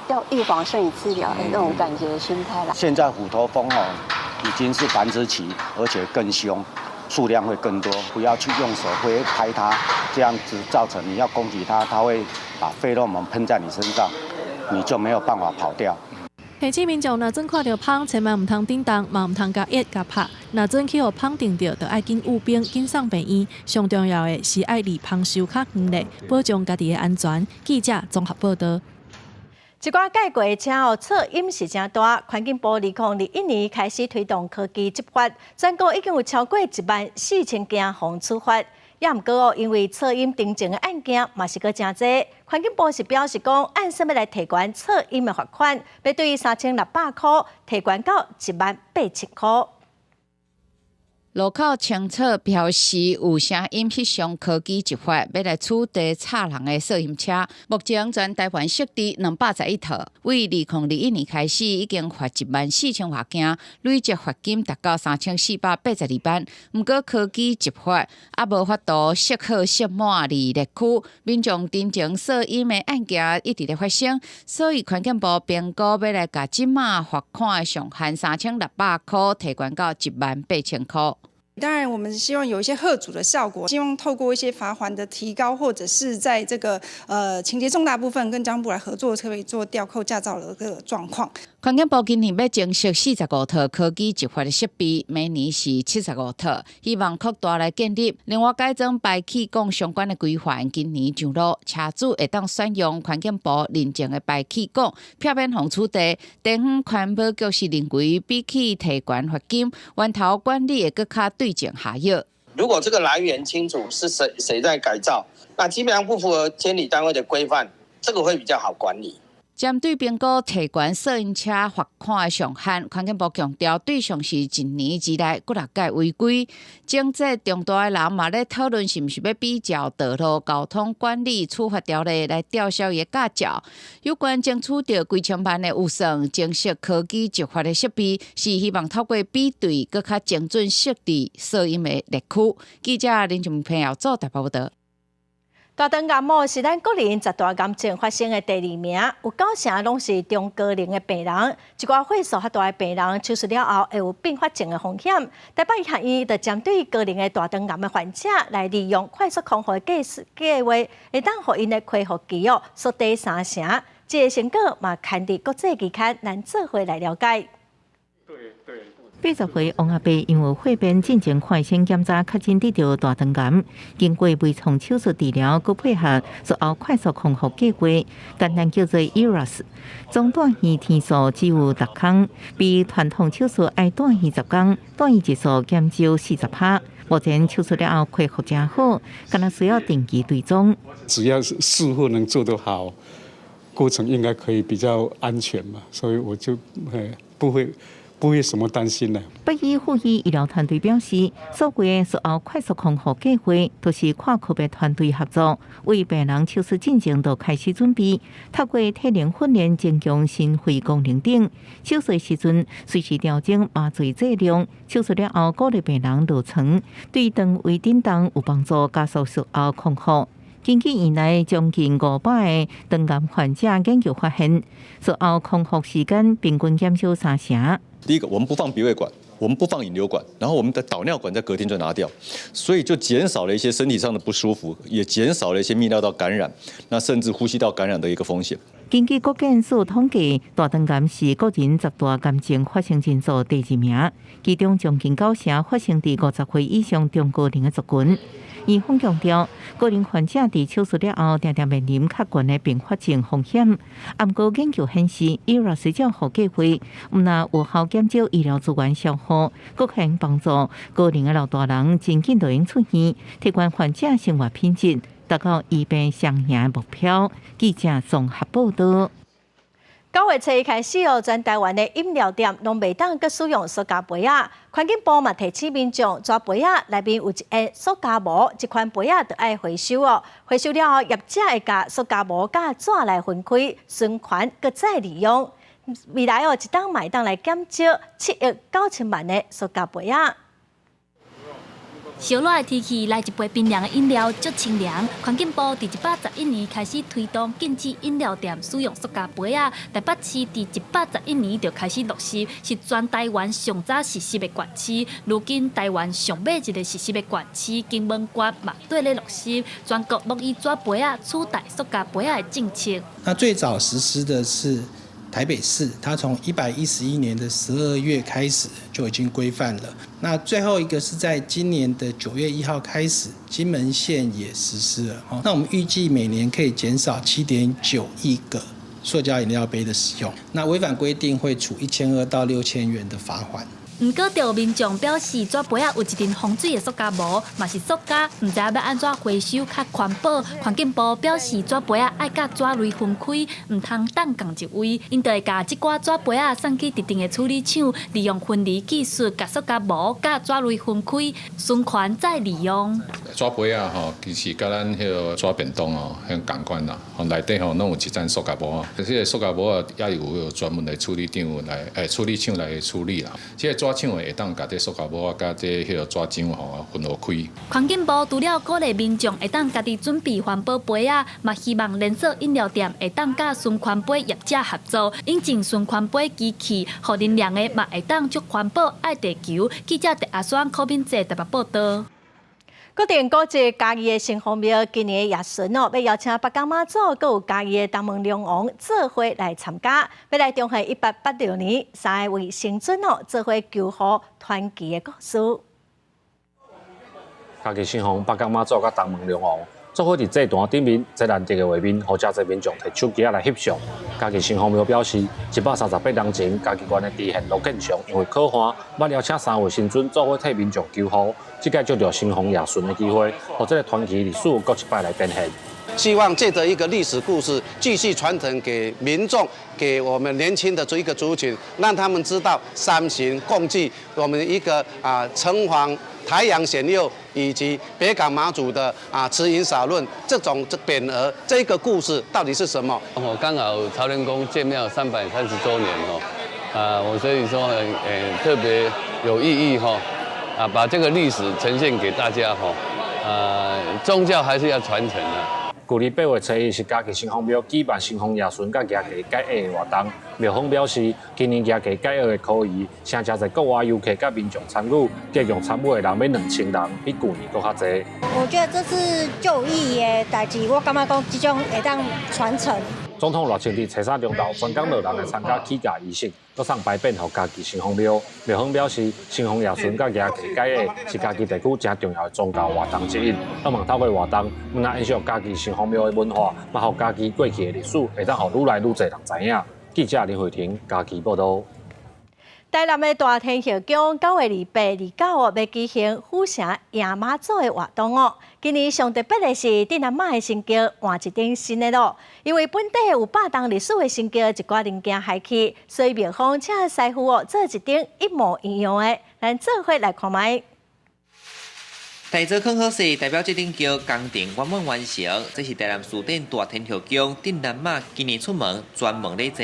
要预防胜于治疗的那种感觉的心态啦。现在虎头蜂已经是繁殖期，而且更凶，数量会更多。不要去用手挥拍它，这样子造成你要攻击它，它会把费洛蒙喷在你身上，你就没有办法跑掉。提醒民众若真看到蜂，千万唔通叮当，嘛唔通甲压甲拍。若真去互蜂叮到，就爱紧捂冰，紧送病院。上重要的是爱离蜂巢较远咧，保障家己的安全。记者综合报道。一寡改过的车噪音是真大，环境部2021年开始推动科技执法，全国已经有超过14000件防处罚。也毋过因为噪音定情的案件嘛是个真多。环境部是表示讲，按什么来提悬噪音的罚款，要对3600块提悬到18000块。路口清楚表示有声音翕相科技执法，要来处理插人的噪音车。目前全台湾设置211套，为2021年开始已经罚14000多件，累计罚金达到3482万。不过科技执法也无法度适可适满列区，民众真正噪音的案件一直在发生，所以环境部评估要来甲即马罚款的上限3600块提悬到18000块。当然，我们希望有一些嚇阻的效果，希望透过一些罚锾的提高，或者是在这个情节重大部分跟交通部来合作，可以做吊扣驾照的这个状况。环境部今年要增设45套科技执法的设备，每年是75套，希望扩大来建立。另外改装排气管相关的规范，今年上路，车主会当选用环境部认证的排气管，避免防处地。地方环保局是认为，比起提悬罚金，源头管理会更加对症下药。如果这个来源清楚是谁在改造，那基本上不符合监理单位的规范，这个会比较好管理。针对评估提悬摄影车罚款的上限，环境部强调对象是一年之内各6届违规。政策重大的人嘛咧讨论是毋是要比照道路交通管理处罚条例来吊销伊的驾照。有关争取到几千万的预算，增设科技执法的设备，是希望透过比对，更较精准设置噪音的列区。记者林俊平要做台报道。大肠癌膜是咱国人10大癌症发生的第2名，有9成拢是中高龄的病人。一寡岁数较大的病人手术了后会有并发症的风险。台北医学院就针对高龄的大肠癌的患者，来利用快速康复计划，会当互因的恢复期缩短3成。这个成果嘛，刊伫国际期刊，咱做伙来了解。80岁王阿伯因为血便进行快先检查，确诊得到大肠癌，经过微创手术治疗，佮配合术后快速康复计划，简单叫做 ERAS。中短期天数只有6天，比传统手术要短20天，短期结束减少40%。目前手术了后恢复真好，可能需要定期追踪。只要是术后能做得好，过程应该可以比较安全嘛，所以我就不会什么担心呢。北医护医医疗团队表示，所谓的术后快速康复计划，都是跨科别团队合作，为病人手术进程都开始准备，透过体能训练增强心肺功能等。手术时阵随时调整麻醉剂量，手术了后鼓励病人落床，对长胃震动有帮助，加速术后康复。近几年来，将近500个肠癌患者研究发现，术后康复时间平均减少3成。第一个，我们不放鼻胃管，我们不放引流管，然后我们的导尿管在隔天就拿掉，所以就减少了一些身体上的不舒服，也减少了一些泌尿道感染，那甚至呼吸道感染的一个风险。根据国健署统计，大肠癌是个人10大癌症发生人数第2名，其中将近9成发生在50岁以上中高龄的族群。医方强调，高龄患者在手术了后，常常面临较悬的并发症风险。不过研究显示，医疗随照护计划不但有效减少医疗资源消耗，更可能帮助高龄的老大人真紧就用出院，提高患者生活品质，达到医病双赢的目标。记者综合报道。9月初开始全台湾的饮料店拢袂当佮使用塑胶杯啊。环境部嘛提醒民众，纸杯啊内面有一个塑胶膜，这款杯啊就要回收哦。回收了后，业者会甲塑胶膜甲纸来分开，循环佮再利用。未来一档卖当来减少7亿9千万的塑胶杯啊。烧热的天气来一杯冰凉的饮料，足清凉。环境部伫111年开始推动禁止饮料店使用塑胶杯啊，台北市伫111年就开始落实，是全台湾上早实施的县市。如今台湾上尾一个实施的县市金门县嘛，对咧落实全国陆以纸杯啊取代塑胶杯啊的政策。那最早实施的是台北市，它从111年的12月开始就已经规范了。那最后一个是在今年的9月1号开始，金门县也实施了。那我们预计每年可以减少7.9亿个塑胶饮料杯的使用。那违反规定会处1200到6000元的罚款。不过，就有民众表示，纸杯啊有一层防水的塑胶膜，嘛是塑胶，唔知要安怎回收较环保。环境部表示，纸杯啊爱甲纸类分开，唔通当共一位，因就会甲这寡纸杯啊送去特定的处理厂，利用分离技术，甲塑胶膜甲纸类分开，循环再利用。纸杯啊吼，其实甲咱迄个纸便当哦，很共款啦。吼内底吼拢有一层塑胶膜啊，这个塑胶膜啊也有专门的处理厂来处理厂来处理啦。这个纸厂会当甲这塑胶膜甲这迄个纸浆吼分落开。环境部除了鼓励民众会当家己准备环保杯啊，嘛希望连锁饮料店会当甲循环杯业者合作，引进循环杯机器，互能量的嘛会当足环保爱地球。记者伫阿双柯敏哲台北报道。固定国际嘉义的城隍庙今年的夜巡要邀请北港妈祖，佮有嘉义的东门龙王做伙来参加，要来重现1886年3位圣尊做伙救护团旗的故事。嘉义城隍北港妈祖佮东门龙王做伙伫祭坛顶面，在难得的画面，互真侪民众摕手机来翕相。嘉义城隍庙表示，138年前，嘉义县的地县陆建祥因为可汗，捌邀请3位神尊做伙替民众救护。这届就着城隍夜巡的机会，让这个传奇历史搁一摆来变现。希望借着一个历史故事，继续传承给民众，给我们年轻的一个族群，让他们知道三行共济，我们一个城隍、台阳显佑以及北港妈祖的慈云洒润这种匾额，这个故事到底是什么？我刚好朝天宫建庙330周年我所以说特别有意义把这个历史呈现给大家宗教还是要传承的。旧年8月初1是嘉义城隍庙举办城隍夜巡甲夜祭解厄的活动。庙方表示，今年夜祭解厄的可疑，请真侪国外游客甲民众参与，计共参与的人要2000人，比旧年搁较侪。我觉得这是就有意义的代志，我感觉讲这种会当传承。总统热情伫车山中道专港落人来参加起驾仪式，搁送牌匾予嘉义城隍庙。庙方表示，城隍夜巡甲夜祭解厄是嘉义地区真重要的宗教活动之一。希望透过活动，不但影响嘉义城隍庙的文化，嘛互嘉义过去的历史，会当互愈来愈侪人知影。记者林慧婷，嘉义报道。台南的大天后宫9月28、29要举行府城迎妈祖的活动哦。今年上特别的是，镇南妈的神轿换一顶新的路，因为本地有8档历史的神轿一寡零件坏去，所以庙方请师傅做一顶一模一样的，咱做伙来看卖。大座康好势代表这顶桥工程圆满完成，这是台南市电大天后宫顶南马今年出门专门咧坐，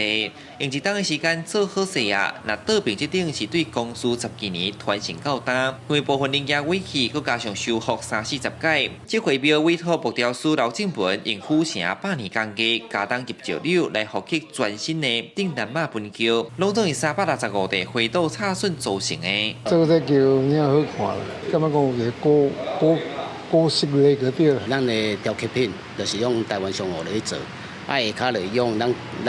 用一档的时间做好势啊！那倒边这顶是对公司10几年传承到今，因为部分零件尾去，佮加上修复30-40届，这回标委托木雕师刘正文用府城100年工艺加当入石榴来复刻全新的顶南马分桥，拢总是365地回斗插榫组成的。这个桥挺好看啦，感觉讲有一个古式的嗰啲。咱的雕刻品就是用台湾橡木来做，下骹就用咱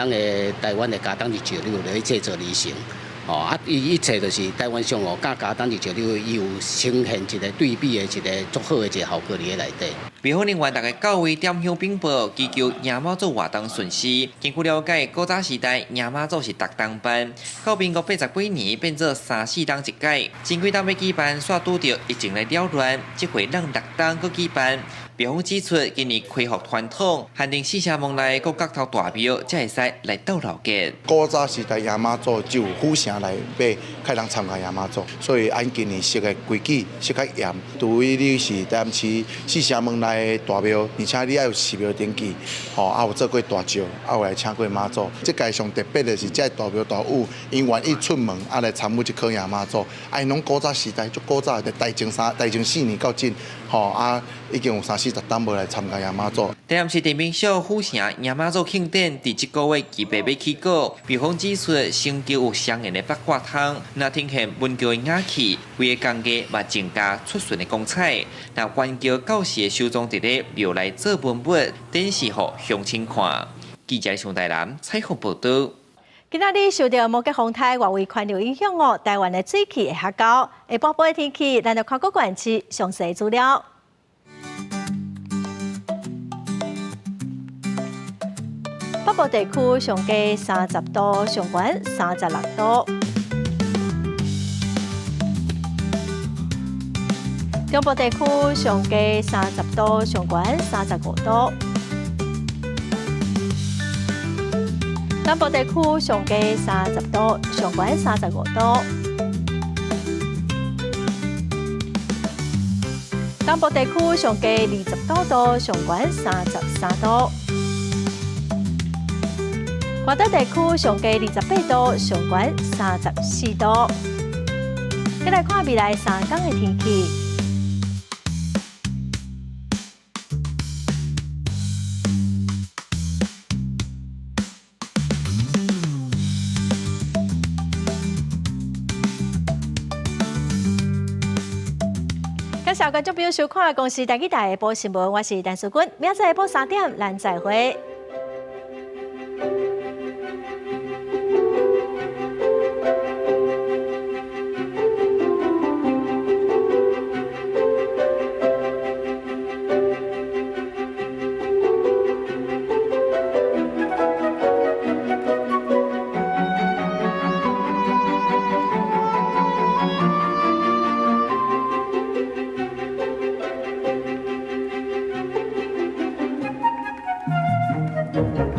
的台湾的加当入石榴来制作而成。一切就是台湾橡木加当入石榴，伊有呈现一个对比的一个足好的一个效果伫内底。标方人员大概到位点向禀报，祈求迎妈祖活动顺遂。根据了解，古早时代迎妈祖是6档办，到民国80几年变做3-4档一届。前几档要举办，煞拄着疫情来扰乱，这回让6档搁举办。标方指出，今年恢复传统，限定4社门内各角头大庙才会使来斗老街。古早时代迎妈祖只有府城内被开人参加迎妈祖，所以按今年设的规矩设较严。除非你是台南市4社门内的大庙，而且你要有寺庙登记，有做过大轿，有来请过妈祖。这届上特别的是，这大庙大武因愿意出门来参与这考迎妈祖，因拢古早时代足古早的大正4年到今，已经有30-40档无来参加迎妈祖。台南市地名小府城迎妈祖庆典，伫这个月期8要起稿。标方指出，成就有双人的八卦汤，那呈现文桥的雅气，规个工艺嘛增加出顺的光彩。那元桥到时收藏伫咧庙内做文物，展示互乡亲看。记者从台南采访报道。今仔日受到某个风台外围环流影响哦，台湾的水气会较高。下晡晡的天气，咱就看各县市详细资料。北部地区上低30度，上悬36度；中部地区上低30度，上悬35度；南部地区上低30度，上悬35度；东部地区上低29度，上悬33度。华东地区上低28度，上悬34度。再来看未来3天的天气。感谢观众朋友收看《公视台记台下晡新闻》，我是陈淑君，明仔下晡3点，咱再会。Thank you.